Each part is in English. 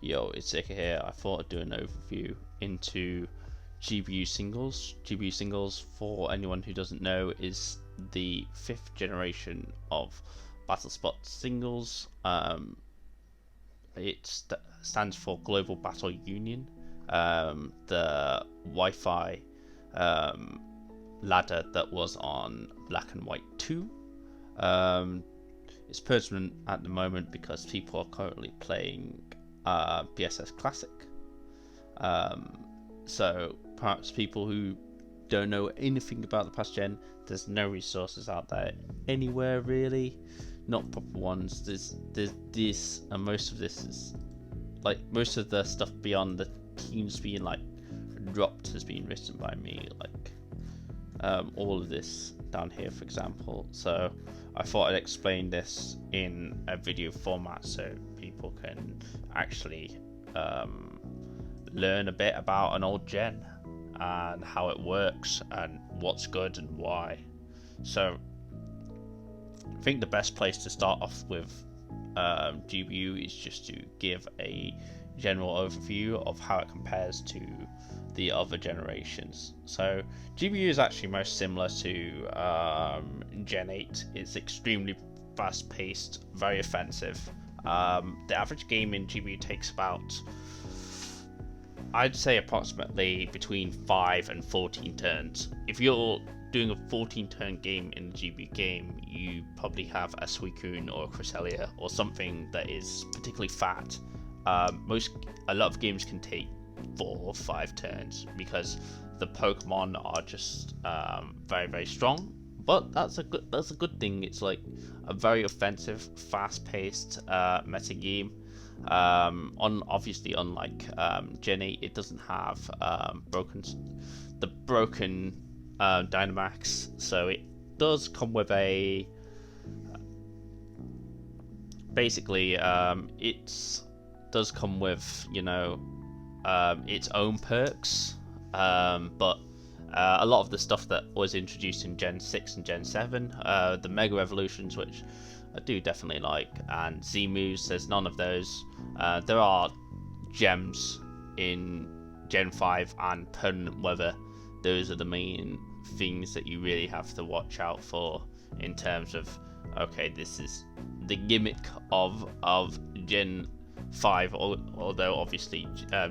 Yo, it's Ika here. I thought I'd do an overview into GBU singles. GBU singles, for anyone who doesn't know, is the 5th generation of BattleSpot singles. It stands for Global Battle Union. The Wi-Fi ladder that was on Black and White 2. It's pertinent at the moment because people are currently playing BSS Classic. So perhaps people who don't know anything about the past gen, there's no resources out there anywhere really, not proper ones. There's this, and most of this is like most of the stuff beyond the teams being like dropped has been written by me, like all of this down here, for example. So I thought I'd explain this in a video format so people can actually learn a bit about an old gen and how it works and what's good and why. So I think the best place to start off with GBU is just to give a general overview of how it compares to the other generations. So GBU is actually most similar to Gen 8. It's extremely fast paced, very offensive. The average game in GBU takes about, I'd say, approximately between 5 and 14 turns. If you're doing a 14 turn game in the GBU game, you probably have a Suicune or a Cresselia or something that is particularly fat. A lot of games can take 4 or 5 turns because the Pokemon are just very, very strong. But that's a good thing. It's like a very offensive, fast-paced meta game. Obviously, unlike Gen 8, it doesn't have broken Dynamax, so it does come with a basically it does come with its own perks, but a lot of the stuff that was introduced in Gen 6 and Gen 7, the Mega Evolutions, which I do definitely like, and Z moves, there's none of those. There are gems in Gen 5 and Permanent Weather. Those are the main things that you really have to watch out for in terms of, okay, this is the gimmick of Gen 5, although obviously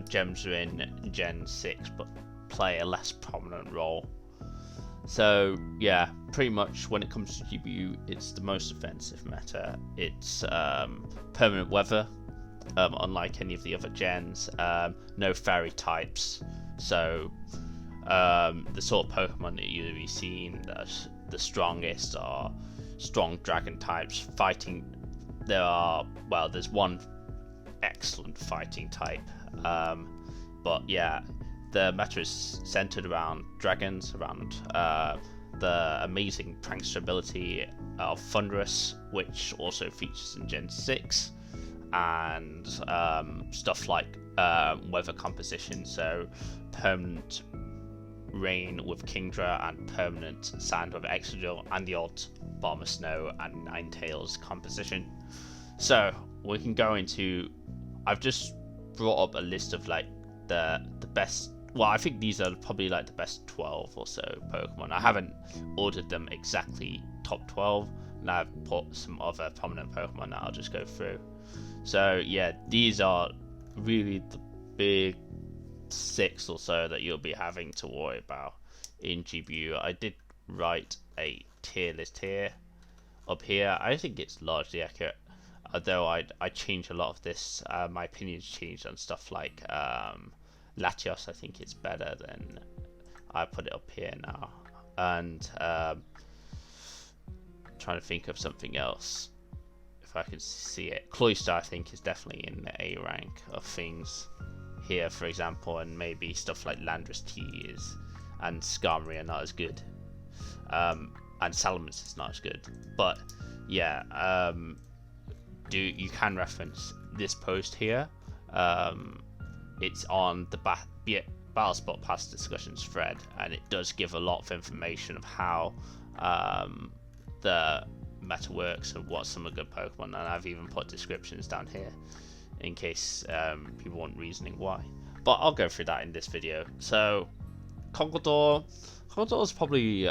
gems are in Gen 6 but play a less prominent role. So yeah, pretty much when it comes to GBU, it's the most offensive meta. It's Permanent Weather, unlike any of the other gens. No fairy types, so the sort of Pokemon that you'll be seeing the strongest are strong dragon types. Fighting, there's one excellent fighting type, but yeah, the meta is centered around dragons, around the amazing prankster ability of Thunderous, which also features in Gen 6, and stuff like weather composition, so permanent rain with Kingdra and permanent sand with Excadrill, and the odd Bomber Snow and Ninetales composition. So we can go into, I've just brought up a list of like the best, well, I think these are probably like the best 12 or so Pokemon. I haven't ordered them exactly top 12, and I've put some other prominent Pokemon that I'll just go through. So yeah, these are really the big 6 or so that you'll be having to worry about in GBU. I did write a tier list here, up here. I think it's largely accurate, although I change a lot of this. My opinions changed on stuff like Latios. I think it's better than, I put it up here now. And trying to think of something else if I can see it. Cloyster, I think, is definitely in the A rank of things here, for example, and maybe stuff like Landorus T is, and Skarmory are not as good, and Salamence is not as good. But yeah, you can reference this post here. It's on the BattleSpot past discussions thread, and it does give a lot of information of how the meta works and what some are good Pokemon, and I've even put descriptions down here in case people want reasoning why. But I'll go through that in this video. So Conqueror is probably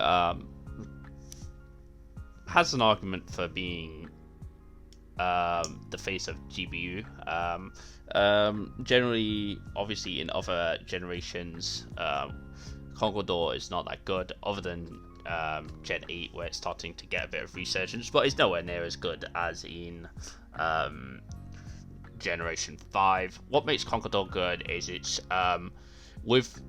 has an argument for being the face of GBU. Generally, obviously, in other generations, Conqueror is not that good, other than Gen 8, where it's starting to get a bit of resurgence, but it's nowhere near as good as in Generation 5. What makes Conqueror good is it's with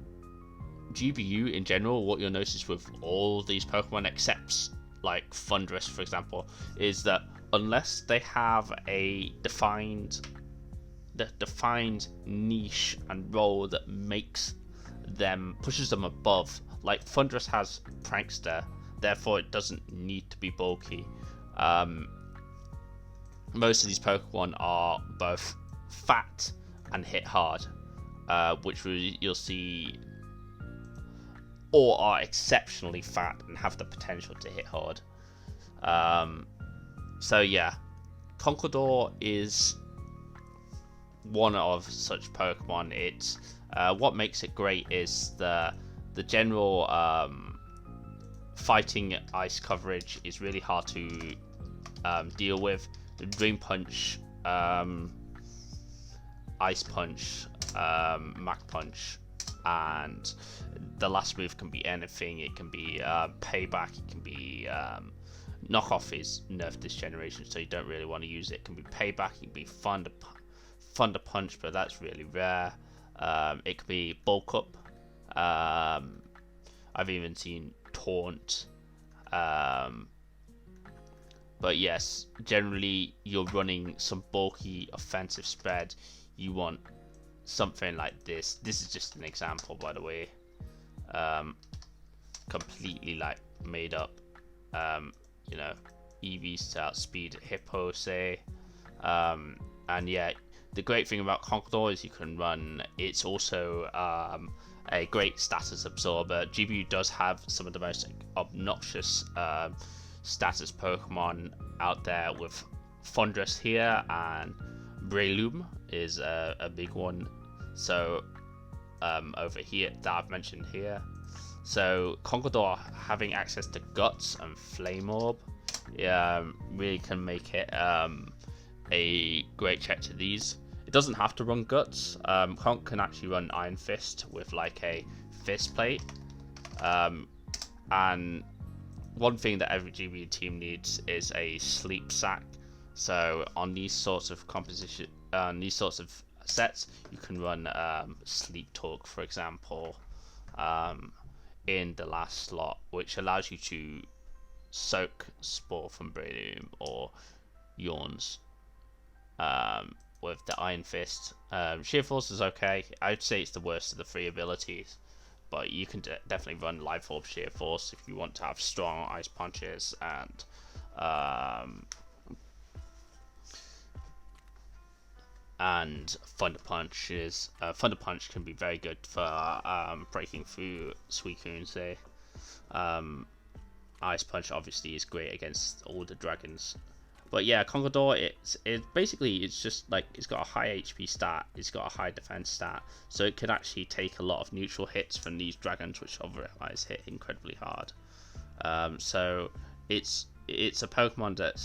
GBU in general, what you'll notice with all these Pokemon, except like Thundurus, for example, is that unless they have a defined niche and role that pushes them above, like Thundurus has Prankster, therefore it doesn't need to be bulky. Most of these Pokemon are both fat and hit hard, which you'll see, or are exceptionally fat and have the potential to hit hard. So yeah, Conqueror is one of such Pokemon. It's what makes it great is the general fighting ice coverage is really hard to deal with. The Dream Punch, Ice Punch, Mach Punch, and the last move can be anything. It can be Payback, it can be Knockoff is nerfed this generation, so you don't really want to use it. It can be Payback, it can be Thunder Punch, but that's really rare. It could be Bulk Up. I've even seen Taunt. But yes, generally you're running some bulky offensive spread. You want something like this. This is just an example, by the way. Completely like made up. You know, EVs to outspeed Hippo, say. And yeah, the great thing about Conqueror is you can run. It's also a great status absorber. GBU does have some of the most obnoxious status Pokemon out there, with Thundurus here, and Breloom is a big one. So over here that I've mentioned here. So Conqueror having access to Guts and Flame Orb, really can make it a great check to these. It doesn't have to run Guts. Conk can actually run Iron Fist with like a Fist Plate. And one thing that every GBU team needs is a Sleep Sack. So on these sorts of these sorts of sets, you can run Sleep Talk, for example, in the last slot, which allows you to soak Spore from Breloom or Yawns with the Iron Fist. Sheer Force is okay. I'd say it's the worst of the three abilities, but you can definitely run Life Orb Sheer Force if you want to have strong Ice Punches, and Thunder Punches. Thunder Punch can be very good for breaking through Suicune, say. Ice Punch obviously is great against all the dragons. But yeah, Conqueror, it's just like, it's got a high HP stat, it's got a high defense stat, so it can actually take a lot of neutral hits from these dragons, which otherwise hit incredibly hard. So it's a Pokemon that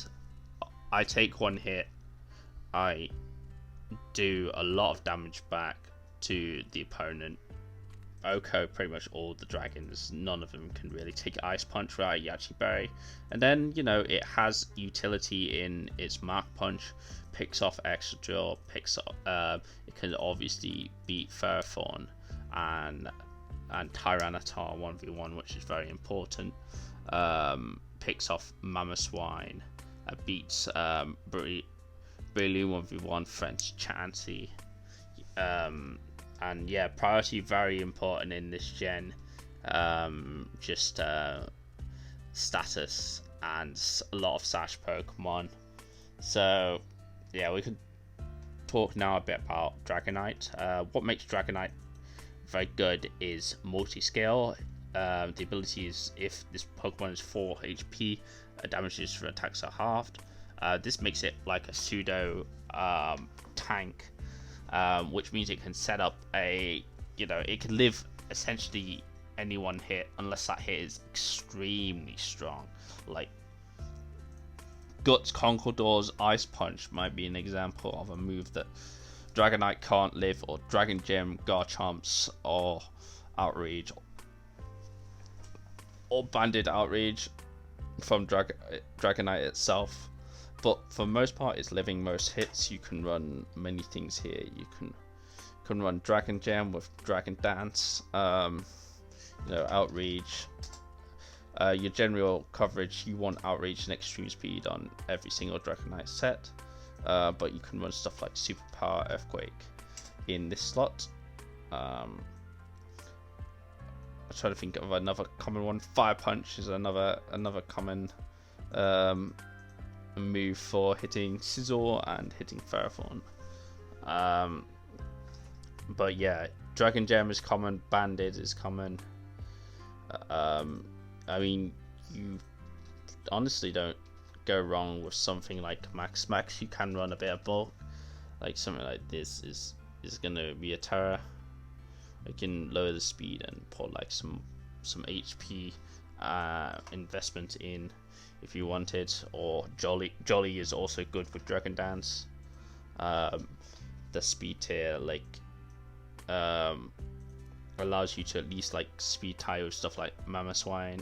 I take one hit, I do a lot of damage back to the opponent. Oko pretty much all the dragons, none of them can really take Ice Punch without Yachi Berry. And then, you know, it has utility in its Mach Punch, picks off Extra Drill, it can obviously beat Ferrothorn and Tyranitar 1v1, which is very important. Picks off Mamoswine, beats Breloom 1v1, French Chansey. And yeah, priority very important in this gen. Just status and a lot of Sash Pokemon. So yeah, we could talk now a bit about Dragonite. What makes Dragonite very good is multi-scale. The ability is, if this Pokemon is 4 HP, damages for attacks are halved. This makes it like a pseudo tank, which means it can set up it can live essentially any one hit unless that hit is extremely strong. Like Guts, Conqueror's Ice Punch might be an example of a move that Dragonite can't live, or Dragon Gem, Garchomps, or Outrage, or Banded Outrage from Dragonite itself. But for the most part, it's living most hits. You can run many things here. You can run Dragon Gem with Dragon Dance, Outrage. Your general coverage, you want Outrage and Extreme Speed on every single Dragonite set, but you can run stuff like Superpower, Earthquake in this slot. I'm trying to think of another common one. Fire Punch is another common move for hitting Scizor and hitting Ferrothorn. But yeah, Dragon Gem is common, Banded is common. I mean, you honestly don't go wrong with something like Max. You can run a bit of bulk, like something like this is gonna be a terror. You can lower the speed and put like some HP investment in if you wanted. Or Jolly is also good with Dragon Dance. The speed tier allows you to at least like speed tie with stuff like Mamoswine.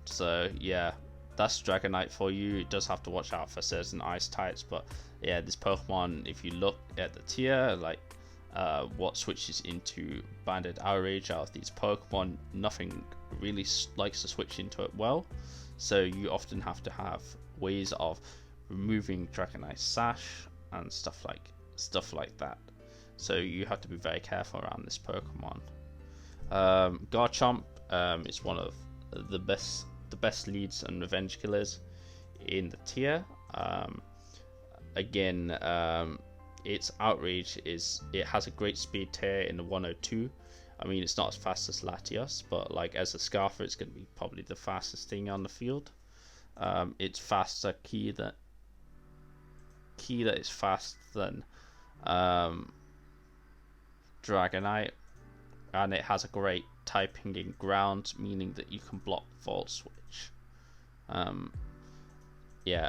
So yeah, that's Dragonite for you. It does have to watch out for certain ice types, but yeah, this Pokemon, if you look at the tier, like what switches into Banded Outrage out of these Pokemon, nothing really likes to switch into it well. So you often have to have ways of removing Dragonite Sash and stuff like that. So you have to be very careful around this Pokemon. Garchomp is one of the best leads and revenge killers in the tier. Its Outrage has a great speed tier in the 102. I mean, it's not as fast as Latios, but like as a Scarfer, it's going to be probably the fastest thing on the field. It's faster key that is faster than Dragonite, and it has a great typing in ground, meaning that you can block Volt Switch.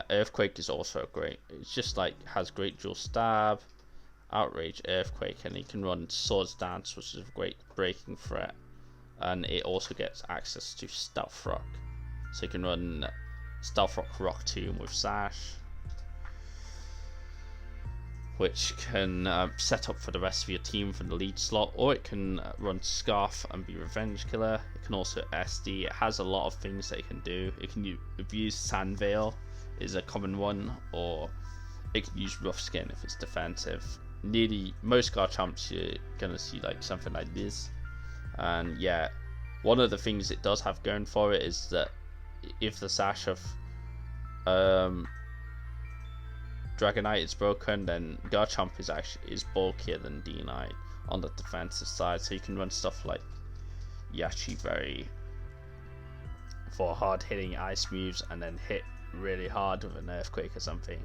Earthquake is also great. It's just like has great dual stab, Outrage, Earthquake, and you can run Swords Dance, which is a great breaking threat, and it also gets access to Stealth Rock, so you can run Stealth Rock Tomb with Sash, which can set up for the rest of your team from the lead slot, or it can run Scarf and be Revenge Killer. It can also SD. It has a lot of things that it can do. It can use Sand Veil is a common one, or it can use Rough Skin if it's defensive. Nearly most Garchomps you're gonna see like something like this, and yeah, one of the things it does have going for it is that if the Sash of Dragonite is broken, then Garchomp is bulkier than D9 on the defensive side, so you can run stuff like Yachi Berry for hard hitting ice moves and then hit really hard with an Earthquake or something.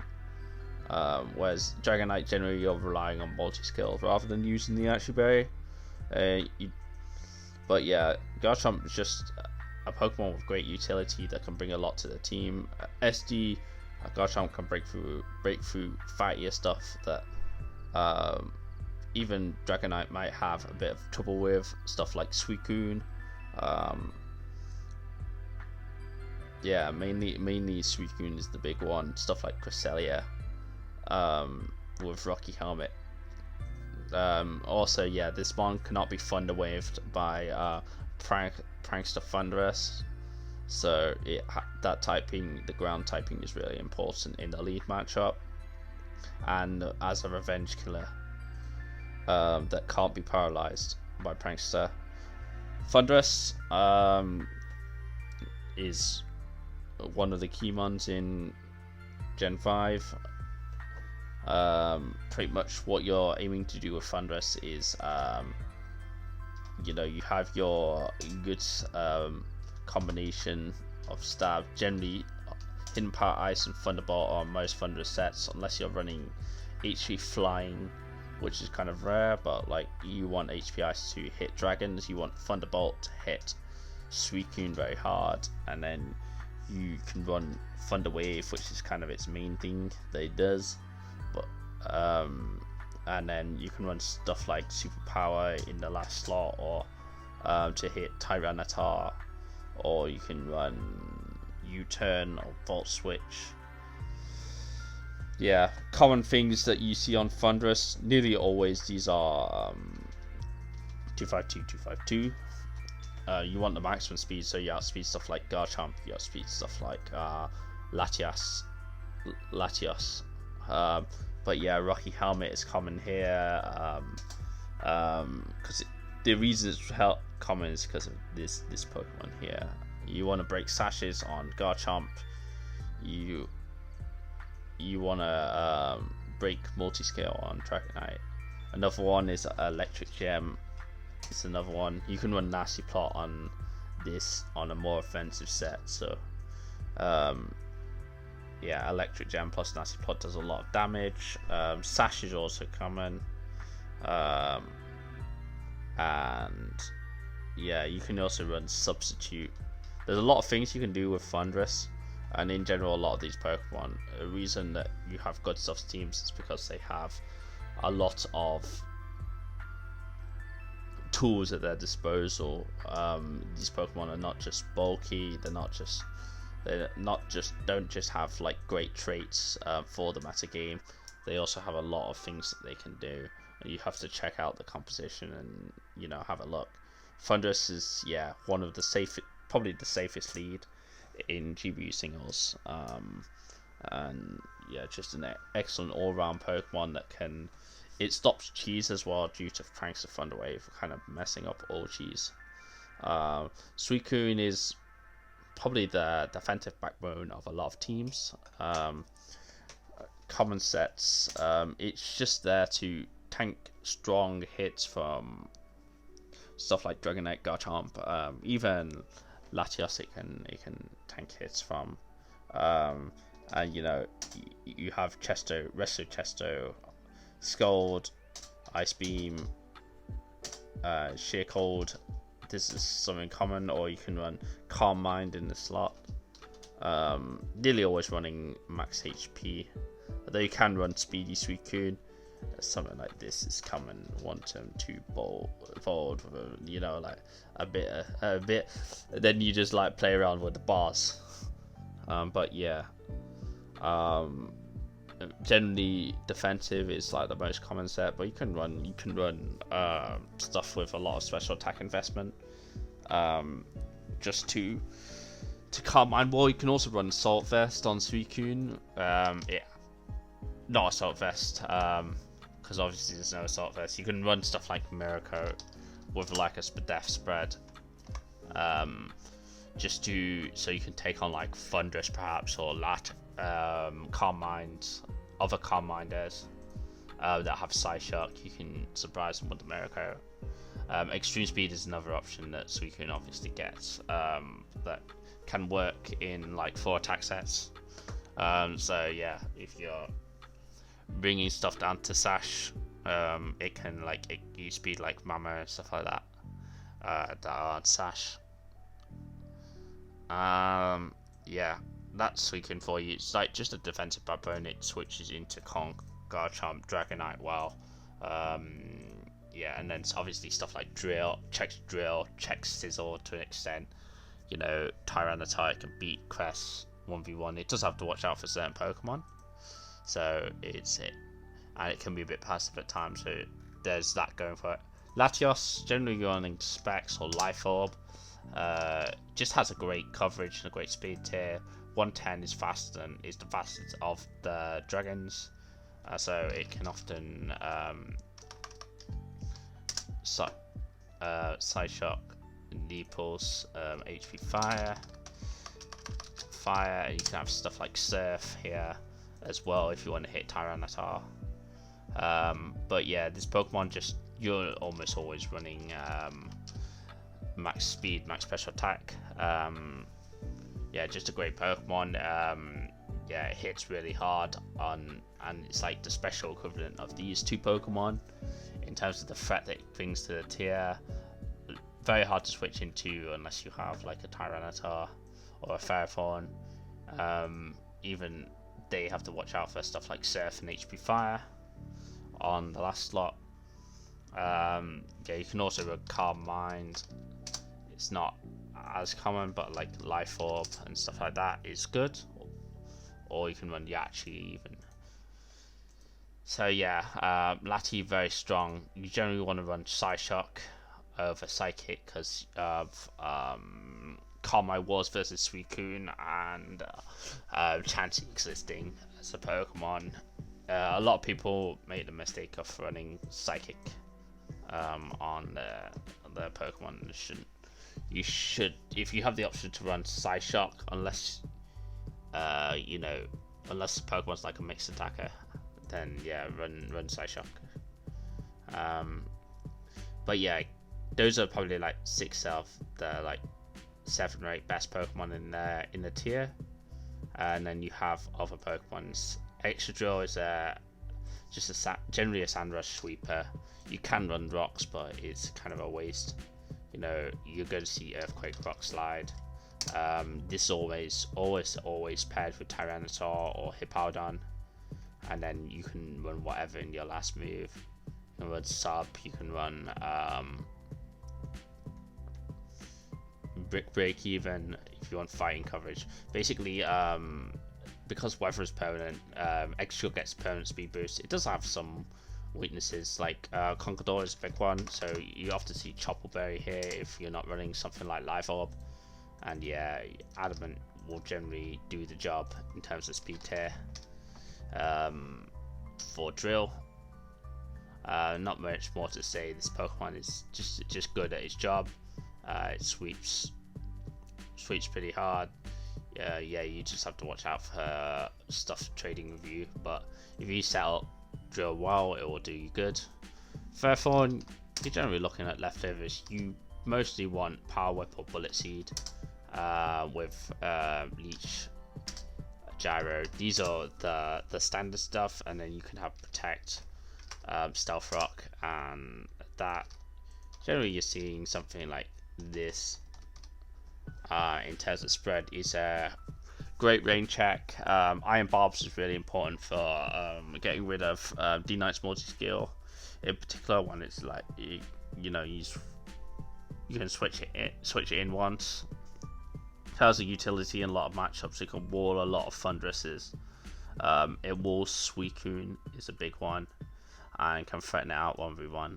Whereas Dragonite, generally you're relying on multi-skill rather than using the Yachi Berry. But yeah, Garchomp is just a Pokemon with great utility that can bring a lot to the team. SD, Garchomp can break through fightier stuff that even Dragonite might have a bit of trouble with, stuff like Suicune. Mainly Suicune is the big one. Stuff like Cresselia with Rocky Helmet. Also, yeah, this one cannot be Thunder Waved by Prankster Thunderous. So that typing, the ground typing, is really important in the lead matchup, and as a revenge killer that can't be paralyzed by Prankster. Thunderous is one of the key ones in Gen 5. Pretty much what you're aiming to do with Thunderous is you have your good combination of stab. Generally Hidden Power Ice and Thunderbolt are most Thunderous sets, unless you're running HP Flying, which is kind of rare, but like you want HP Ice to hit dragons, you want Thunderbolt to hit Suicune very hard, and then you can run Thunder Wave, which is kind of its main thing that it does, but and then you can run stuff like Superpower in the last slot, or to hit Tyranitar, or you can run U-Turn or Volt Switch. Yeah, common things that you see on Thunderous, nearly always these are 252, 252. You want the maximum speed, so you outspeed stuff like Garchomp, you outspeed stuff like Latios. But yeah, Rocky Helmet is common here, because the reason it's common is because of this Pokemon here. You want to break sashes on Garchomp. You want to break multi-scale on Dragonite. Another one is Electric Gem. It's another one. You can run Nasty Plot on this on a more offensive set. So yeah, Electric Gem plus Nasty Plot does a lot of damage. Sash is also common. And yeah, you can also run Substitute. There's a lot of things you can do with Thunderous, and in general a lot of these Pokemon, a reason that you have good stuff teams is because they have a lot of tools at their disposal. These Pokemon are not just bulky, don't just have like great traits for the metagame. They also have a lot of things that they can do, and you have to check out the composition and, you know, have a look. Thunderous is, yeah, one of the probably the safest lead in GBU singles, and yeah, just an excellent all-round Pokemon that can. It stops cheese as well due to thanks to Thunder Wave, kind of messing up all cheese. Suicune is probably the defensive backbone of a lot of teams. Common sets, it's just there to tank strong hits from stuff like Dragonite, Garchomp, even Latios it can tank hits from, and you know, you have Chesto, Resto Chesto, Scald, Ice Beam, Sheer Cold. This is something common, or you can run Calm Mind in the slot. Nearly always running max HP, although you can run Speedy Suicune. Something like this is common. 1 turn 2 fold, you know, like a bit. Then you just like play around with the bars. But yeah, generally defensive is like the most common set, but you can run stuff with a lot of special attack investment, just to calm mind. Well, you can also run Assault Vest on Suicune. Not Assault Vest, because obviously there's no Assault Vest. You can run stuff like Miracle with like a Spadef spread, just so you can take on like Thunderous perhaps, or Calm Minds, other Calm Minders that have Psyshock. You can surprise them with the Miracle. Extreme Speed is another option that Suicune obviously gets, that can work in like 4 attack sets. So yeah, if you're bringing stuff down to Sash, it can like you speed like Mama and stuff like that, that are on Sash. Yeah, that's Suicune for you. It's like just a defensive backbone. It switches into Conk, Garchomp, Dragonite. Well, yeah, and then it's obviously stuff like Drill, checks Sizzle to an extent. You know, Tyranitar can beat Crest 1v1. It does have to watch out for certain Pokemon, so and it can be a bit passive at times. So there's that going for it. Latios, generally running Specs or Life Orb, just has a great coverage and a great speed tier. 110 is the fastest of the dragons, so it can often Psyshock, Knee Pulse, HP Fire, and you can have stuff like Surf here as well if you want to hit Tyranitar. But yeah, this Pokemon you're almost always running max speed, max special attack. yeah, just a great Pokemon. Yeah, it hits really hard on, and it's like the special equivalent of these two Pokemon in terms of the threat that it brings to the tier. Very hard to switch into unless you have like a Tyranitar or a Ferrothorn. Even they have to watch out for stuff like Surf and HP Fire on the last slot. Yeah, you can also run Calm Mind. It's not as common, but like Life Orb and stuff like that is good. Or you can run Yachi even. So yeah, Lati very strong. You generally want to run Psyshock over Psychic because of Calm My Wars versus Suicune and Chansey existing as a Pokemon. A lot of people make the mistake of running Psychic on their Pokemon. You should, if you have the option to run Psyshock, unless unless the Pokemon's like a mixed attacker, then yeah, run Psyshock. But yeah, those are probably like 6 of the like 7 or 8 best Pokemon in the tier, and then you have other Pokemon's. Excadrill is generally a Sand Rush sweeper. You can run rocks, but it's kind of a waste. You're going to see Earthquake, Rock Slide. This is always paired with Tyranitar or Hippowdon, and then you can run whatever in your last move. You can run Sub, you can run Brick Break even if you want fighting coverage. Basically, because weather is permanent, Excadrill gets permanent speed boost. It does have some weaknesses, like Conkeldurr is a big one, so you often see Choppleberry here if you're not running something like Life Orb. And yeah, Adamant will generally do the job in terms of speed tier. For Drill, not much more to say. This Pokemon is just good at its job. It sweeps pretty hard. Yeah, you just have to watch out for stuff trading with you. But if you set up Drill well, it will do you good. Ferrothorn, you're generally looking at leftovers. You mostly want Power Whip or Bullet Seed with Leech, Gyro. These are the standard stuff, and then you can have Protect, Stealth Rock, and that. Generally, you're seeing something like this. In terms of spread, is a great rain check. Iron Barbs is really important for getting rid of D-Knight's multi-skill. In particular, when it's like you can switch it in once. It has a utility in a lot of matchups. You can wall a lot of Thunderuses. It walls Suicune is a big one, and can threaten it out 1v1.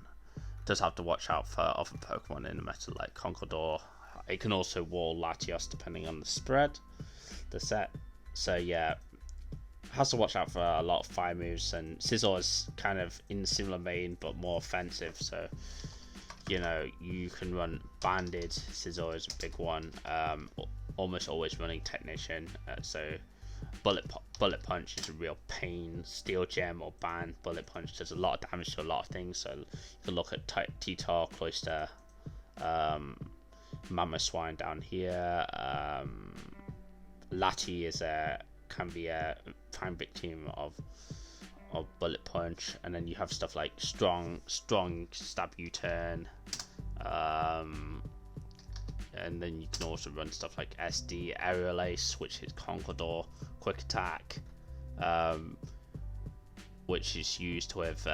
Does have to watch out for other Pokemon in the meta like Conkeldurr. It can also wall Latios depending on the spread, the set. So yeah, has to watch out for a lot of fire moves, and Scizor is kind of in the similar vein but more offensive. So you can run Banded. Scizor is a big one. Almost always running Technician. So Bullet Punch is a real pain. Steel Gem or Ban. Bullet Punch does a lot of damage to a lot of things. So you can look at T-Tar, Cloyster, Mamoswine down here. Lati can be a prime victim of Bullet Punch, and then you have stuff like strong Stab U-Turn, and then you can also run stuff like SD, Aerial Ace, which is Conkeldurr, Quick Attack, which is used with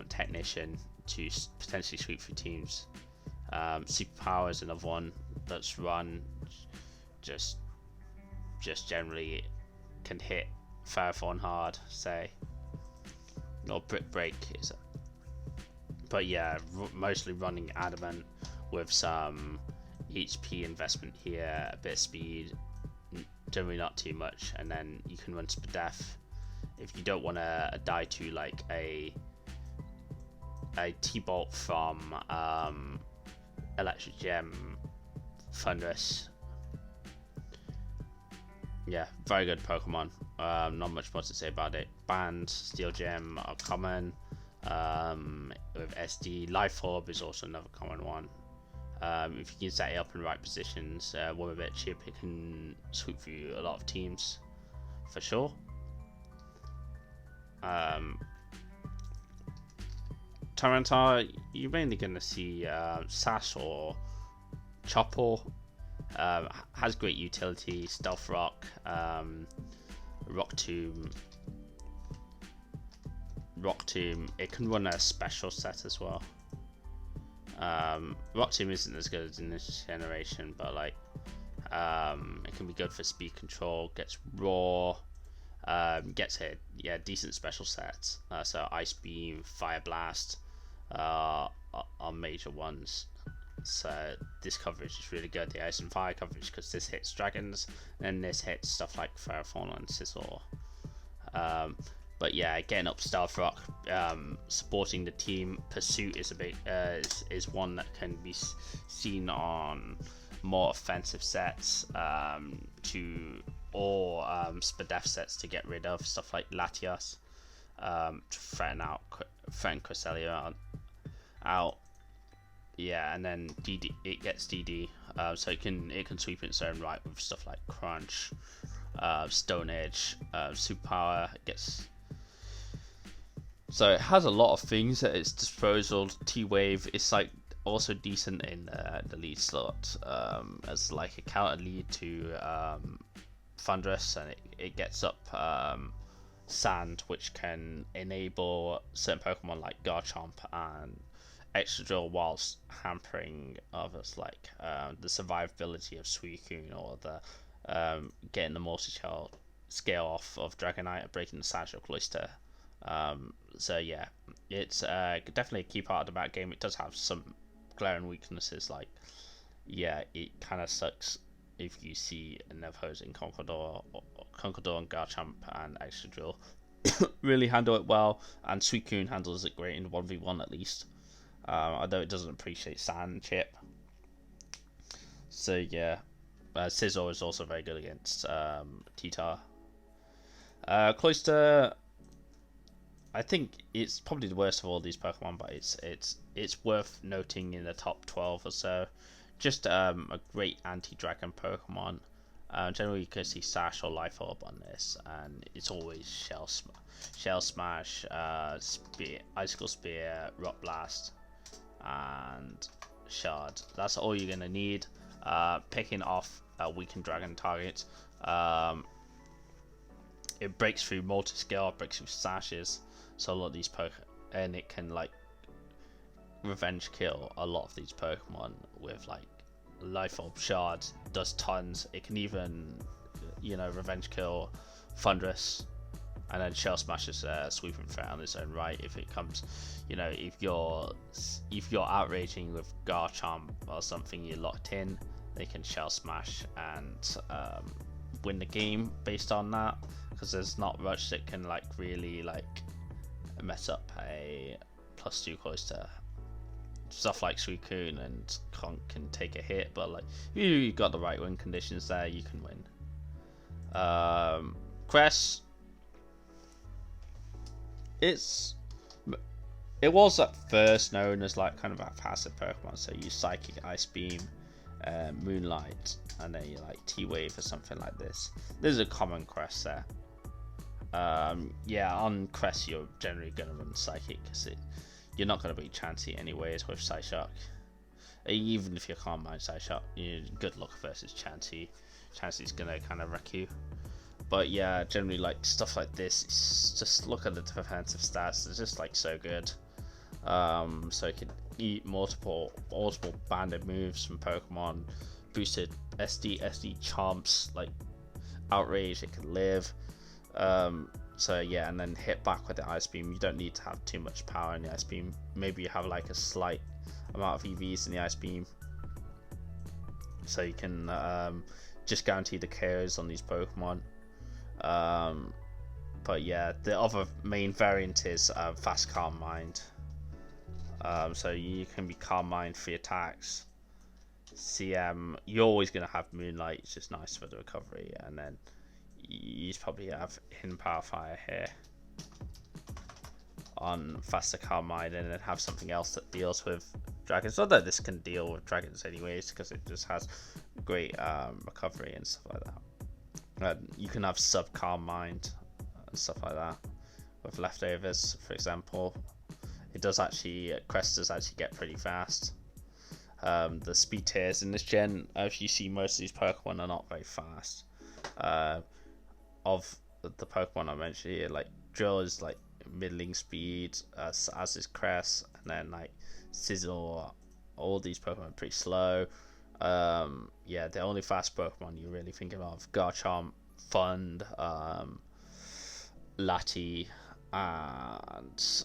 Technician to potentially sweep through teams. Superpower is another one that's run just generally can hit Ferrothorn hard, say, or Brick Break is. But yeah, mostly running Adamant with some HP investment here, a bit of speed, generally not too much, and then you can run Spadef if you don't want to die to like a T-Bolt from Electric Gem, Thundurus. Yeah, very good Pokemon. Not much more to say about it. Band, Steel Gem are common. With SD, Life Orb is also another common one. If you can set it up in the right positions, with a bit of chip, it can sweep through a lot of teams for sure. Tyranitar, you're mainly going to see Sash or Chopper. Has great utility, Stealth Rock, Rock Tomb. It can run a special set as well. Rock Tomb isn't as good as in this generation, but like it can be good for speed control. Gets Roar, gets hit, decent special sets. So Ice Beam, Fire Blast are major ones. So this coverage is really good, the Ice and Fire coverage, because this hits dragons, and this hits stuff like Ferrofauna and Scizor. But yeah, getting up Stealth Rock, supporting the team. Pursuit is a big is one that can be seen on more offensive sets, or Spadef sets to get rid of stuff like Latias, to threaten Cresselia out. Yeah, and then DD, it gets DD, so it can sweep in its own right with stuff like Crunch, Stone Edge, Superpower. It gets, so it has a lot of things at its disposal. T-Wave is like also decent in the lead slot, as like a counter lead to Thundurus, and it gets up Sand, which can enable certain Pokemon like Garchomp and Extra Drill, whilst hampering others like the survivability of Suicune, or the getting the multi-shell scale off of Dragonite, breaking the Satchel Cloister. So yeah, it's definitely a key part of the Metagame. It does have some glaring weaknesses, like it kind of sucks if you see a opposing Conqueror and Garchomp and Extra Drill really handle it well, and Suicune handles it great in 1v1 at least. Although it doesn't appreciate Sand Chip. So yeah, Scizor is also very good against T-Tar. Cloister, I think it's probably the worst of all these Pokemon, but it's worth noting in the top 12 or so. Just a great anti-dragon Pokemon. Generally, you can see Sash or Life Orb on this, and it's always Shell Smash, Spear, Icicle Spear, Rock Blast, and Shard. That's all you're gonna need. Picking off weakened dragon targets. It breaks through multi-scale, breaks through sashes, so a lot of these and it can like revenge kill a lot of these Pokemon with like Life Orb, Shard, does tons. It can even, revenge kill Thundurus, and then Shell Smash is a sweeping threat on its own right. If it comes, if you're outraging with Garchomp or something, you're locked in, they can Shell Smash and win the game based on that, because there's not much that can like really like mess up a +2 Cloister. Stuff like Suicune and Conk can take a hit, but like you've got the right win conditions there, you can win. Cress, it was at first known as like kind of a passive Pokemon, so you Psychic, Ice Beam, Moonlight, and then you like T-Wave or something like this. This is a common Cress there. On Cress you're generally going to run Psychic, because you're not going to beat Chansey anyways with Psyshock. Even if you can't mind Psyshock, good luck versus Chansey. Chansey's going to kind of wreck you. But yeah, generally like stuff like this, just look at the defensive stats, they're just like so good. So it can eat multiple banded moves from Pokemon, boosted SD chomps, like Outrage, it can live. So yeah, and then hit back with the Ice Beam. You don't need to have too much power in the Ice Beam. Maybe you have like a slight amount of EVs in the Ice Beam, so you can just guarantee the KOs on these Pokemon. But yeah, the other main variant is Fast Calm Mind. So you can be Calm Mind 3 attacks. CM, you're always going to have Moonlight, it's just nice for the recovery, and then you probably have Hidden Power Fire here. on faster Carmine, and then have something else that deals with dragons. Although this can deal with dragons anyways, because it just has great recovery and stuff like that. You can have sub Carmine and stuff like that with leftovers, for example. It does actually, Crest does actually get pretty fast. The speed tiers in this gen, as you see, most of these Pokemon are not very fast. Of the Pokemon I mentioned here, like Drill is like middling speed, as is Crest, and then like Sizzle, all these Pokemon are pretty slow. Yeah, the only fast Pokemon you're really thinking of, Garchomp, Fund, Lati, and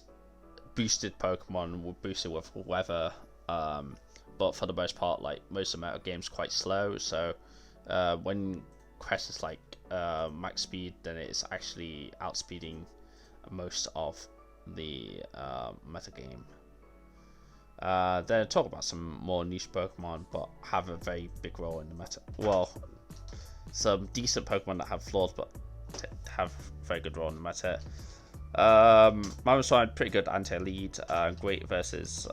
boosted Pokemon will boost it with weather. But for the most part, like most of the metagame's quite slow, so when Crest is like max speed, then it's actually outspeeding most of the metagame. Then talk about some more niche Pokemon, but have a very big role in the meta. Well, some decent Pokemon that have flaws, but have a very good role in the meta. Mamoswine, pretty good anti-lead, great versus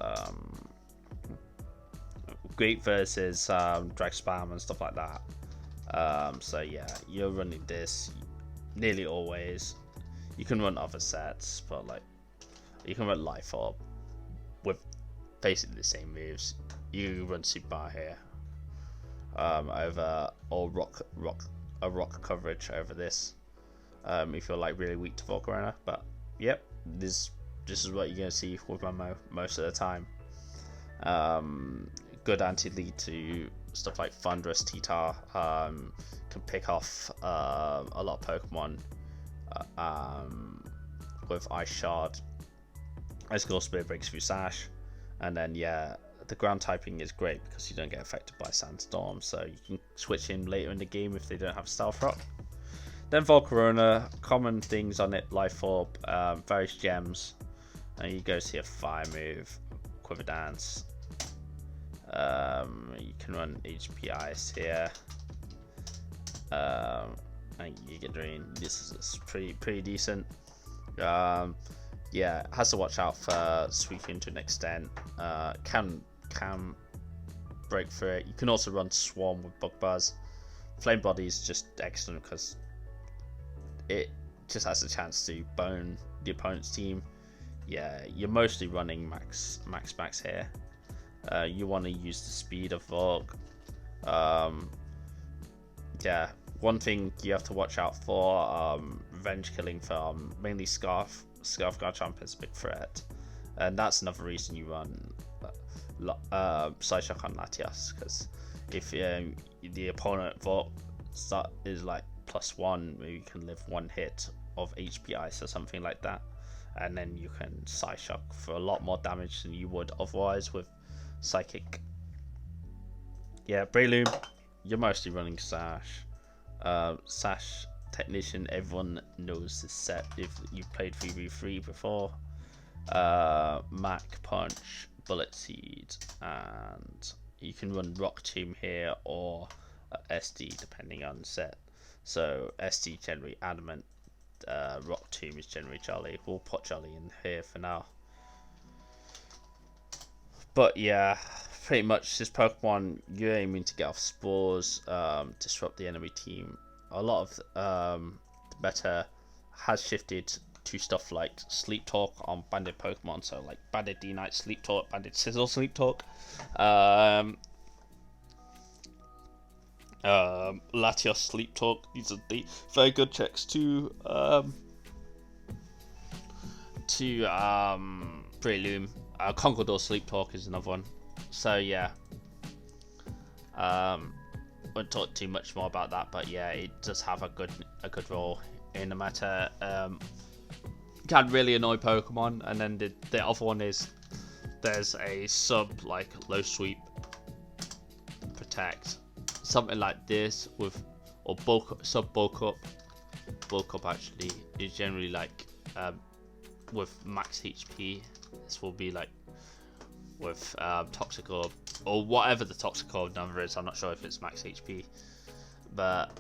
drag spam and stuff like that. So yeah, you're running this nearly always. You can run other sets, but like you can run Life Orb with basically the same moves. You run Super here over or rock coverage over this. If you're like really weak to Volcarona, but yep, this is what you're gonna see with Mamo most of the time. Good anti-lead to stuff like Thunderous, T-Tar, can pick off a lot of Pokemon with Ice Shard. Ice Core Spear breaks through Sash, and then yeah, the ground typing is great because you don't get affected by Sandstorm, so you can switch in later in the game if they don't have Stealth Rock. Then Volcarona, common things on it, Life Orb, various gems, and you go see a fire move, Quiver Dance. You can run HP Ice here, and you get Drain. This is pretty decent. Yeah, has to watch out for sweeping to an extent. Can break through it. You can also run Swarm with Bug Buzz. Flame Body is just excellent because it just has a chance to bone the opponent's team. Yeah, you're mostly running max here. You want to use the speed of Volk. Yeah, one thing you have to watch out for, revenge killing from mainly Scarf Garchomp is a big threat, and that's another reason you run Psyshock on Latias, because if the opponent Volk is like +1, maybe you can live one hit of HP Ice or something like that, and then you can Psyshock for a lot more damage than you would otherwise with Psychic. Yeah, Breloom, you're mostly running Sash. Sash Technician, everyone knows this set if you've played 3v3 before. Mac Punch, Bullet Seed, and you can run Rock Tomb here or SD depending on set. So SD generally Adamant, Rock Tomb is generally Jolly. We'll put Jolly in here for now. But yeah, pretty much this Pokemon, you're aiming to get off spores, disrupt the enemy team. A lot of the meta has shifted to stuff like Sleep Talk on banded Pokemon, so like banded D-Knight Sleep Talk, banded Sizzle Sleep Talk, Latios Sleep Talk. These are the very good checks to Breloom. Conquerdor Sleep Talk is another one. So yeah, won't talk too much more about that, but yeah, it does have a good role in the meta. Can really annoy Pokemon, and then the other one is there's a sub like low sweep protect, something like this with or bulk up actually is generally like with max HP. This will be like with Toxic Orb or whatever the Toxic Orb number is. I'm not sure if it's max HP, but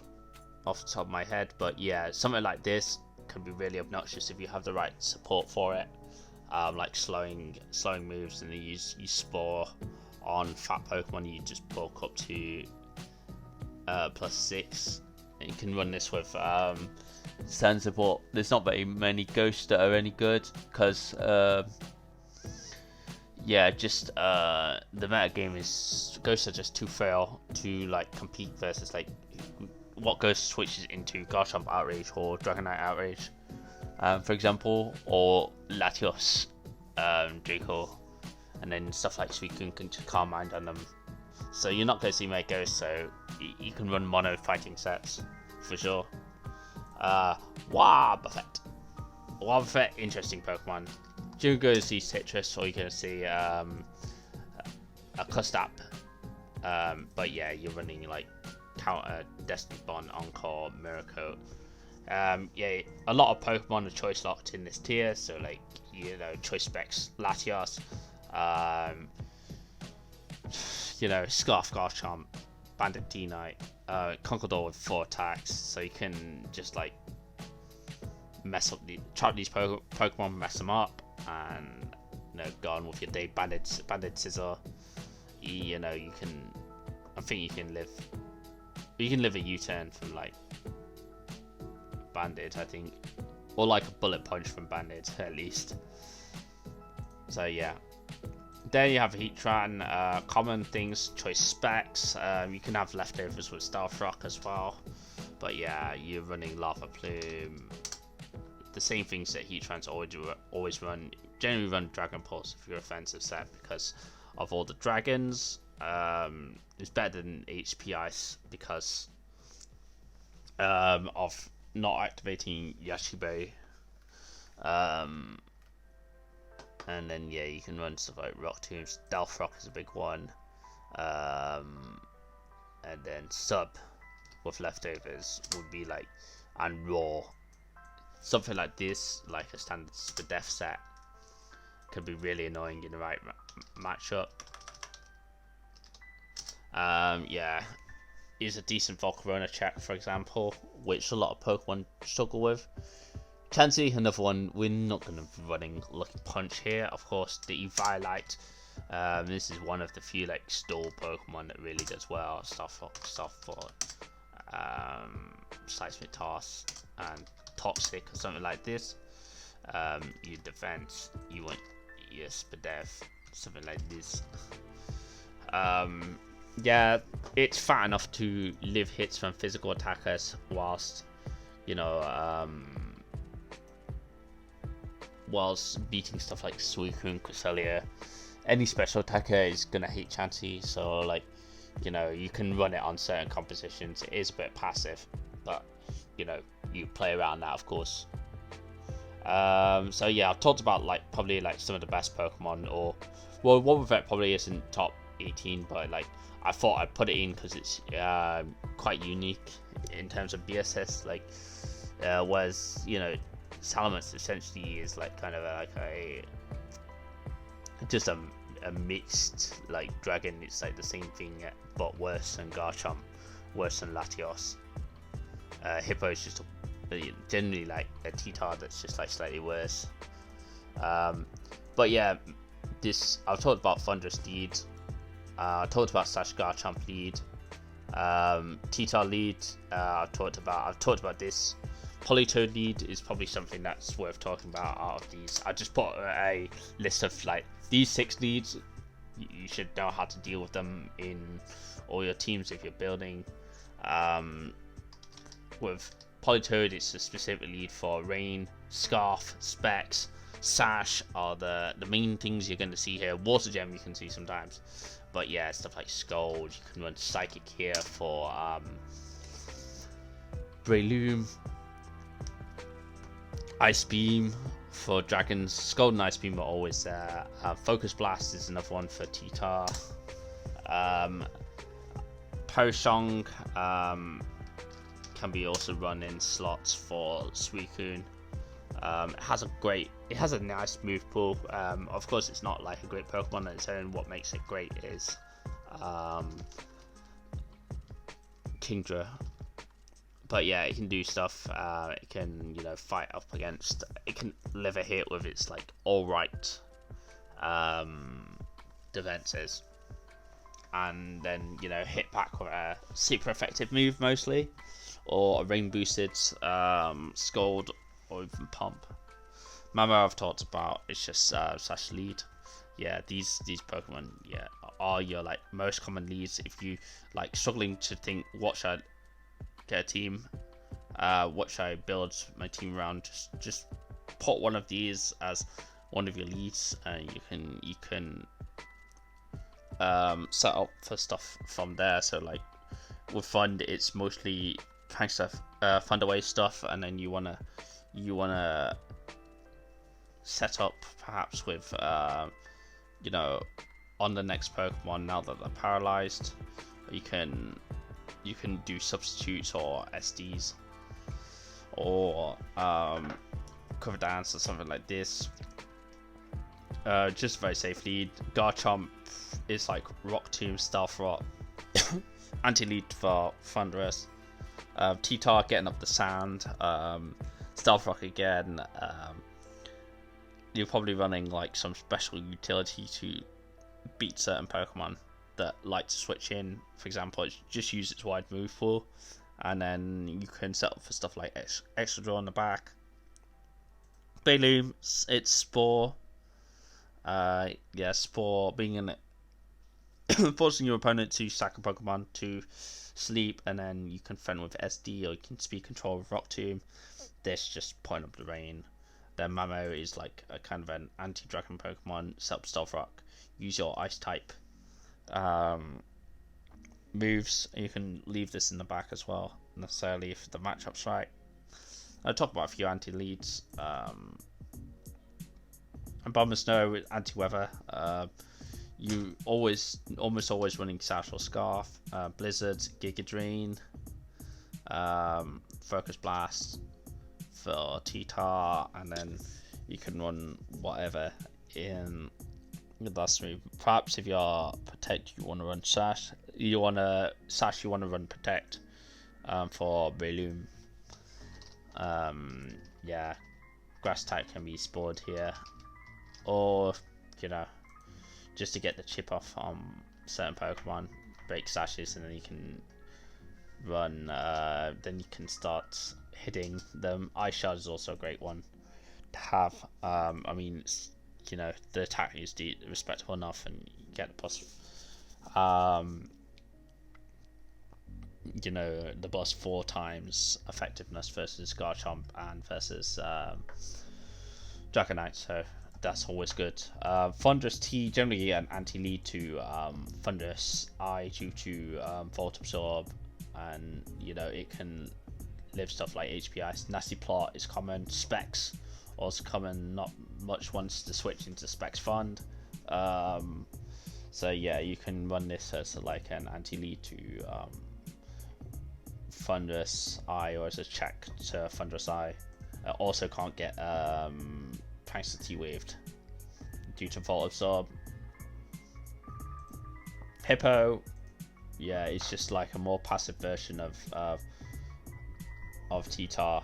off the top of my head. But yeah, something like this can be really obnoxious if you have the right support for it. like slowing moves, and then you spore on fat Pokemon. You just bulk up to +6. And you can run this with Sensible. There's not very many ghosts that are any good because the meta game is ghosts are just too frail to like compete versus like what ghost switches into Garchomp Outrage or Dragonite Outrage, for example, or Latios Draco, and then stuff like Suicune can just Calm Mind on them. So you're not going to see many ghosts, so you can run mono fighting sets for sure. Wobbuffet. Wobbuffet, interesting Pokemon. You're going to see Citrus, or you're going to see a Custap. But yeah, you're running like Counter, Destiny Bond, Encore, Miracle. Yeah, a lot of Pokemon are choice locked in this tier, so like, you know, choice specs, Latios, you know, Scarf Garchomp, Bandit D-Knight, Conkeldurr with 4 attacks, so you can just like trap these Pokemon, mess them up, and you know, go on with your day. Bandit Scizor, you know, I think you can live a U-turn from like Bandit, I think, or like a bullet punch from Bandit at least. So yeah. Then you have Heatran, common things, choice specs. You can have leftovers with Stealth Rock as well. But yeah, you're running Lava Plume. The same things that Heatran's always run. Generally run Dragon Pulse if you're offensive set because of all the dragons. It's better than HP Ice because of not activating Yashibe. And then yeah, you can run stuff like Rock Tomb. Stealth Rock is a big one. And then Sub with leftovers would be like, and Raw. Something like this, like a standard Spadef set, could be really annoying in the right matchup. Yeah, is a decent Volcarona check, for example, which a lot of Pokemon struggle with. Chansey, another one. We're not going to be running Lucky Punch here. Of course, the Eviolite. This is one of the few like stall Pokemon that really does well. Soft for Seismic Toss and Toxic or something like this. Your defense, you want your Spadef, something like this. Yeah, it's fat enough to live hits from physical attackers whilst, you know, whilst beating stuff like Suicune and Cresselia. Any special attacker is gonna hate Chansey, so like, you know, you can run it on certain compositions. It is a bit passive, but you know, you play around that, of course. So yeah, I've talked about like probably like some of the best Pokemon, or well, Wobbuffet probably isn't top 18, but like I thought I'd put it in because it's quite unique in terms of BSS. Like, whereas you know, Salamence essentially is like kind of like just a mixed like dragon. It's like the same thing but worse than Garchomp, worse than Latios. Hippo is just generally like a T-Tar that's just like slightly worse. But yeah, I've talked about Thunderous Lead. I talked about Sash Garchomp lead. T-Tar lead. I've talked about this. Politoed lead is probably something that's worth talking about out of these. I just put a list of like these 6 leads. You should know how to deal with them in all your teams if you're building. With Politoed, it's a specific lead for Rain, Scarf, Specs, Sash are the main things you're going to see here. Water Gem you can see sometimes, but yeah, stuff like Scold. You can run Psychic here for Breloom. Ice Beam for Dragons. Scold and Ice Beam are always there. Focus Blast is another one for T-Tar. Poshong can be also run in slots for Suicune. It has a nice move pool. Of course, it's not like a great Pokemon on its own. What makes it great is Kingdra. But yeah, it can do stuff. It can, fight up against. It can live a hit with its like all right defenses, and then hit back with a super effective move mostly, or a rain boosted scold, or even pump. Mamo I've talked about. It's just slash lead. Yeah, these Pokemon are your like most common leads if you like struggling to think what should I get a team, what should I build my team around. Just put one of these as one of your leads, and you can set up for stuff from there. So like with Fund, it's mostly kind of fund away stuff, and then you wanna set up perhaps with on the next Pokemon now that they're paralyzed. You can do substitutes or SDs or cover dance or something like this. Just very safe lead. Garchomp is like Rock Tomb, Stealth Rock, anti-lead for Thunderous. T-Tar getting up the sand. Stealth Rock again. You're probably running like some special utility to beat certain Pokemon that like to switch in. For example, just use its wide move pool, and then you can set up for stuff like extra draw on the back. Bayloom, it's Spore. Spore being in it, forcing your opponent to sack a Pokemon to sleep, and then you can fend with SD, or you can speed control with Rock Tomb. This just point up the rain. Then Mamo is like a kind of an anti-dragon Pokemon, set up Stealth Rock, use your Ice type moves. You can leave this in the back as well, necessarily if the matchup's right. I'll talk about a few anti-leads. And Bomber Snow with anti-weather. You almost always running Sash or Scarf. Blizzard, Giga Drain, Focus Blast for T-Tar, and then you can run whatever in the last move. Perhaps if you're Protect, you want to run Sash. You want to run Protect for Breloom. Grass type can be spored here, or just to get the chip off on certain Pokemon, break Sashes, and then you can run. Then you can start hitting them. Ice Shard is also a great one to have. The attack is respectable enough, and you get the plus. The boss 4 times effectiveness versus Garchomp and versus Dragonite, so that's always good. Thunderous T generally an anti-lead to Thunderous I due to Volt Absorb, and it can live stuff like HP Ice. Nasty Plot is common. Specs also common. Not much wants to switch into Specs Fund. So yeah, you can run this as like an anti-lead to Thunderous Eye, or as a check to Thunderous Eye. Also can't get Prankster T-waved due to Volt Absorb. Hippo, yeah, it's just like a more passive version of T-Tar.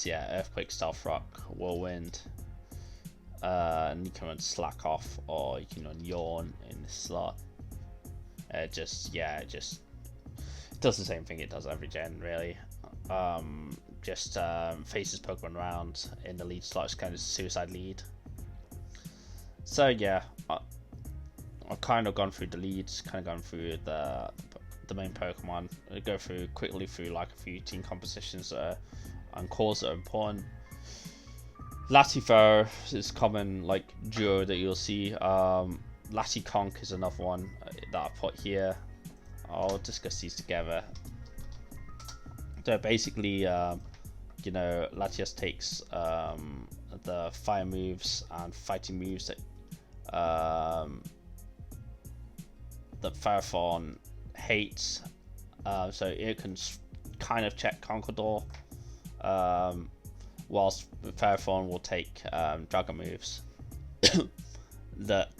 Earthquake, Stealth Rock, Whirlwind. And you can run Slack Off, or you can run Yawn in this slot. It just does the same thing it does every gen, really. Faces Pokemon around in the lead slot. It's kind of suicide lead. So yeah, I've kind of gone through the leads, kind of gone through the main Pokemon. I'll go quickly through like a few team compositions and calls that are important. Latifa is common like duo that you'll see. Laticonk is another one that I put here. I'll discuss these together. So basically, Latias takes the fire moves and fighting moves that Firethorn hates. So it can kind of check Conqueror, whilst Firethorn will take Dragon moves that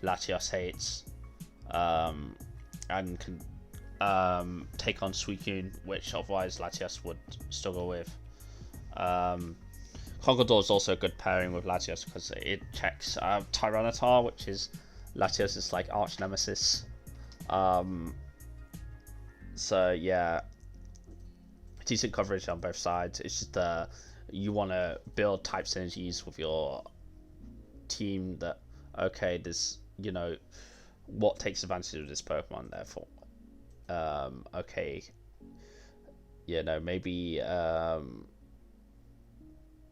Latios hates. and can take on Suicune, which otherwise Latias would struggle with. Conkeldurr is also a good pairing with Latias because it checks Tyranitar, which is Latias' like arch nemesis. So yeah, decent coverage on both sides. It's just you want to build type synergies with your team. That okay, there's what takes advantage of this Pokemon. Therefore, okay, maybe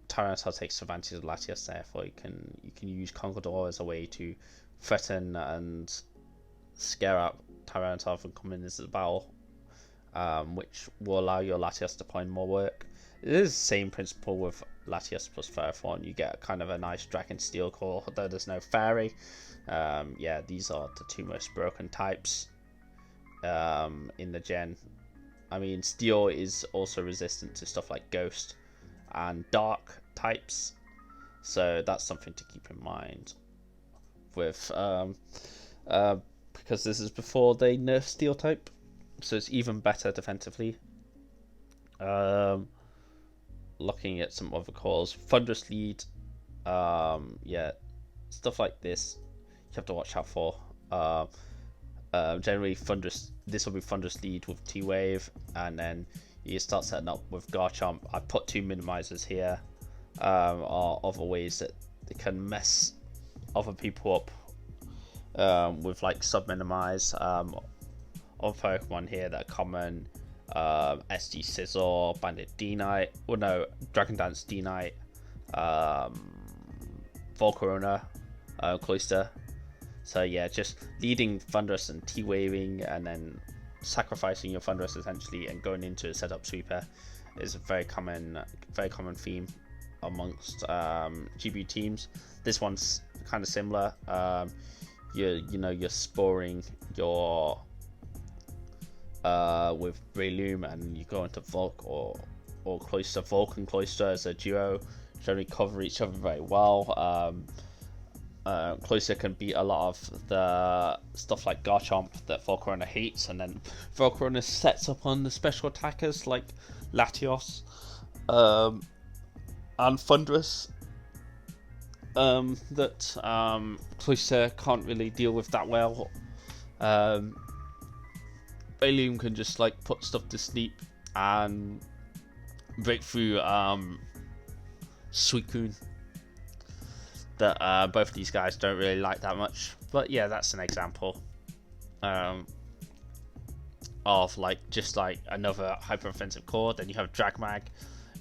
Tyranitar takes advantage of Latias. Therefore, you can use Conkeldurr as a way to threaten and scare out Tyranitar from coming into the battle, which will allow your Latias to put in more work. It is the same principle with Latias plus Ferrothorn. You get kind of a nice Dragon Steel core, although there's no Fairy. Yeah, these are the two most broken types in the gen. I mean, Steel is also resistant to stuff like Ghost and Dark types, so that's something to keep in mind with because this is before they nerf Steel type, so it's even better defensively. Looking at some other calls, Thunderous Lead, yeah, stuff like this you have to watch out for. Generally, this will be Thunderous Lead with T-Wave, and then you start setting up with Garchomp. I put 2 minimizers here. Are other ways that they can mess other people up with like sub-minimize. Other Pokemon here that are common: SD Scizor, Bandit D-Knight, Dragon Dance D-Knight, Volcarona, Cloyster. So yeah, just leading Thunderous and T-Waving, and then sacrificing your Thunderous essentially and going into a setup sweeper is a very common theme amongst GBU teams. This one's kind of similar. You're sporing your with Breloom, and you go into Volk or Cloyster. Volk and Cloyster as a duo generally cover each other very well. Cloyster can beat a lot of the stuff like Garchomp that Volcarona hates, and then Volcarona sets up on the special attackers like Latios and Thunderous that Cloyster can't really deal with that well. Breloom can just like put stuff to sleep and break through Suicune that both of these guys don't really like that much. But yeah, that's an example of just like another hyper offensive core. Then you have Dragmag.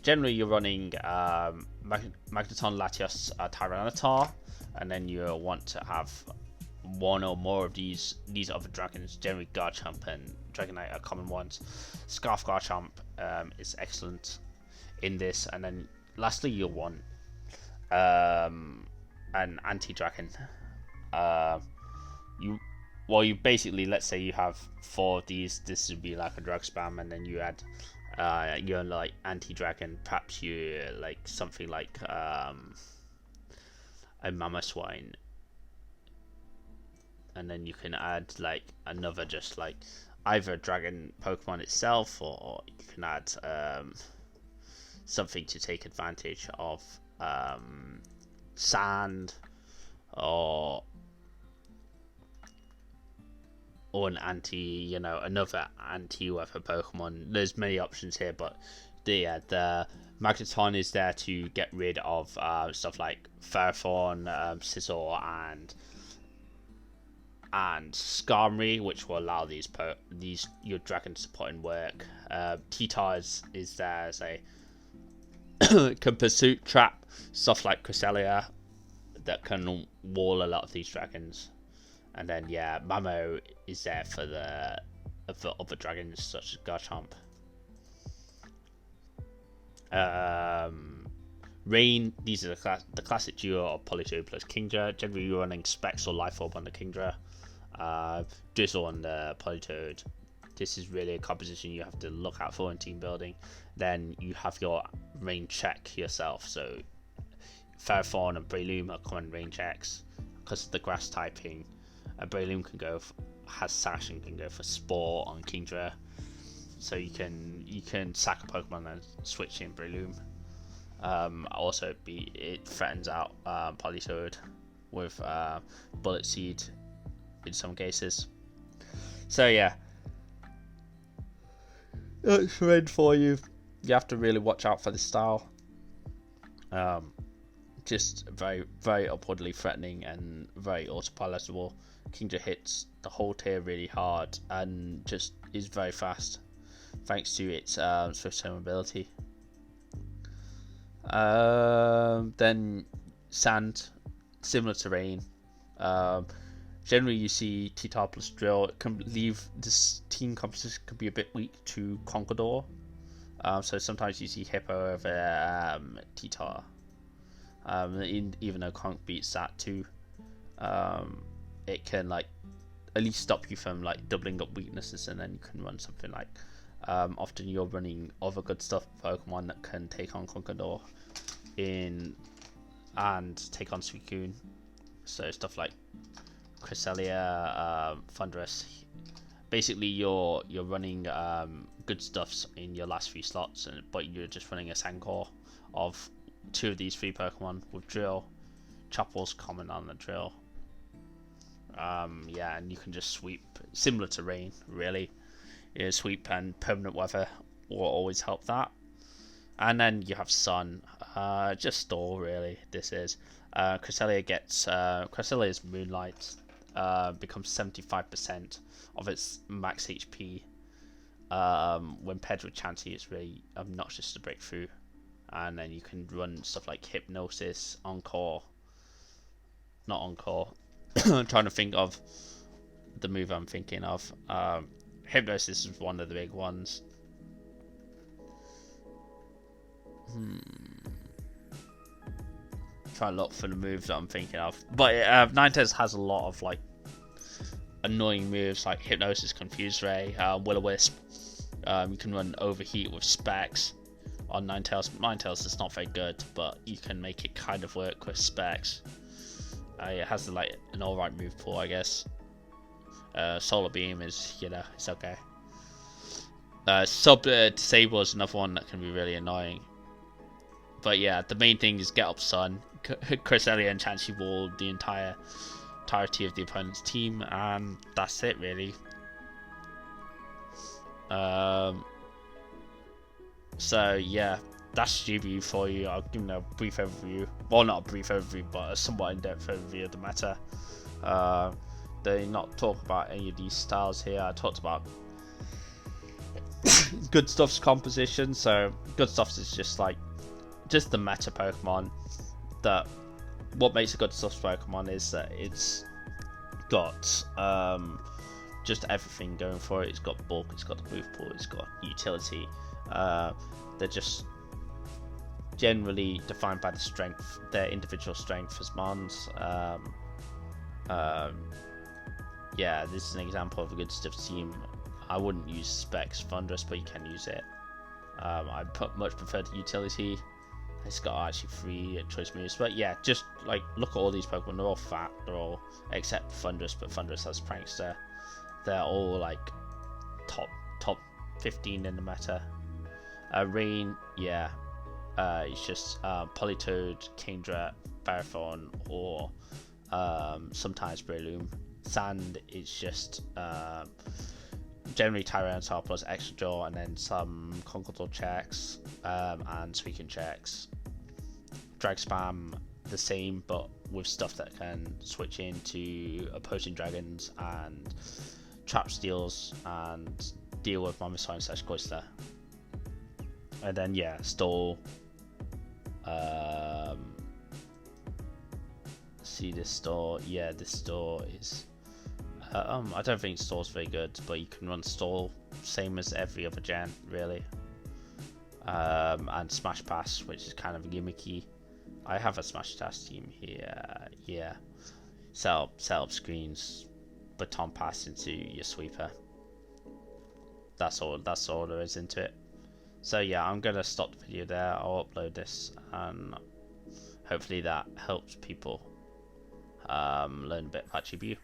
Generally you're running Magneton, Latios, Tyranitar, and then you want to have one or more of these other dragons. Generally Garchomp and Dragonite are common ones. Scarf Garchomp is excellent in this, and then lastly you'll want an anti-dragon. You basically, let's say you have 4 of these, this would be like a drug spam, and then you add your like anti-dragon, perhaps you like something like a Mamoswine, and then you can add like another, just like either a dragon Pokemon itself, or you can add something to take advantage of sand or an anti, another anti-weather Pokemon. There's many options here, but the Magneton is there to get rid of stuff like Ferrothorn, Scizor, and Skarmory, which will allow your dragons to put in work. T-Tar is there as a can pursuit trap stuff like Cresselia that can wall a lot of these dragons. And then yeah, Mamo is there for the other dragons such as Garchomp. Rain, these are the classic duo of Politoed plus Kingdra. Generally you're running Specs or Life Orb on the Kingdra, Drizzle on the Politoed. This is really a composition you have to look out for in team building. Then you have your rain check yourself, so Ferrothorn and Breloom are common rain checks because of the grass typing. Breloom can go has Sash and can go for Spore on Kingdra, so you can sack a Pokemon and switch in Breloom. Also, it threatens out Politoed with Bullet Seed in some cases. So yeah, that's red for you. You have to really watch out for this style. Just very, very upwardly threatening and very autopilotable. Kingdra hits the whole tier really hard and just is very fast thanks to its swift turn ability. Then Sand, similar to Rain. Generally you see T-Tar plus Drill. It can leave this team composition can be a bit weak to Conqueror. So sometimes you see Hippo over T-Tar. Even though Conk beats that too, it can like at least stop you from like doubling up weaknesses, and then you can run something like often you're running other good stuff Pokemon that can take on Conqueror and take on Suicune. So stuff like Cresselia, Thundurus. Basically, you're running good stuffs in your last few slots, but you're just running a Sancor of 2 of these 3 Pokemon with Drill. Chopple's common on the Drill. Yeah, and you can just sweep, similar to Rain, really. Yeah, sweep and permanent weather will always help that. And then you have Sun, just stall really. This is Cresselia gets Cresselia's Moonlight becomes 75% of its max HP. When paired with Chansey, it's really obnoxious to break through. And then you can run stuff like Hypnosis, Encore. Not Encore. I'm trying to think of the move I'm thinking of. Hypnosis is one of the big ones. Try and look for the moves that I'm thinking of. But Ninetales has a lot of like annoying moves like Hypnosis, Confuse Ray, Will-O-Wisp. You can run Overheat with Specs on Ninetales. Ninetales is not very good, but you can make it kind of work with Specs. It has like an alright move pool, I guess. Solar Beam is, it's okay. Sub Disable is another one that can be really annoying. But yeah, the main thing is get up Sun. Cresselia and Chansey wall the entirety of the opponent's team, and that's it really. So yeah, that's GBU for you. I'll give you a brief overview. Well, not a brief overview, but a somewhat in-depth overview of the meta. They not talk about any of these styles here. I talked about Good Stuff's composition. So Good Stuff's is just the meta Pokemon. That what makes a Good Stuff's Pokemon is that it's got just everything going for it. It's got bulk, it's got the move pool, it's got utility. They're just generally defined by the strength, their individual strength as mons. Yeah, this is an example of a Good Stuff team. I wouldn't use Specs Thundurus, but you can use it. I much prefer the utility. It's got actually 3 choice moves, but yeah, just like look at all these Pokemon. They're all fat. They're all except Thundurus, but Thundurus has Prankster. They're all like top 15 in the meta. Rain, yeah, it's just Politoed, Kingdra, Barathorn, or sometimes Breloom. Sand is just generally Tyranitar plus Extra Jaw, and then some Conqueror checks and Suicune checks. Drag Spam, the same, but with stuff that can switch into opposing dragons and trap steals and deal with Mamoswine / Cloyster. And then yeah, Stall. See this store? Yeah, this store is. I don't think Stall's very good, but you can run Stall same as every other gen, really. And Smash Pass, which is kind of gimmicky. I have a Smash Pass team here. Yeah, set up screens, baton pass into your sweeper. That's all there is into it. So yeah, I'm gonna stop the video there. I'll upload this, and hopefully that helps people learn a bit about GBU.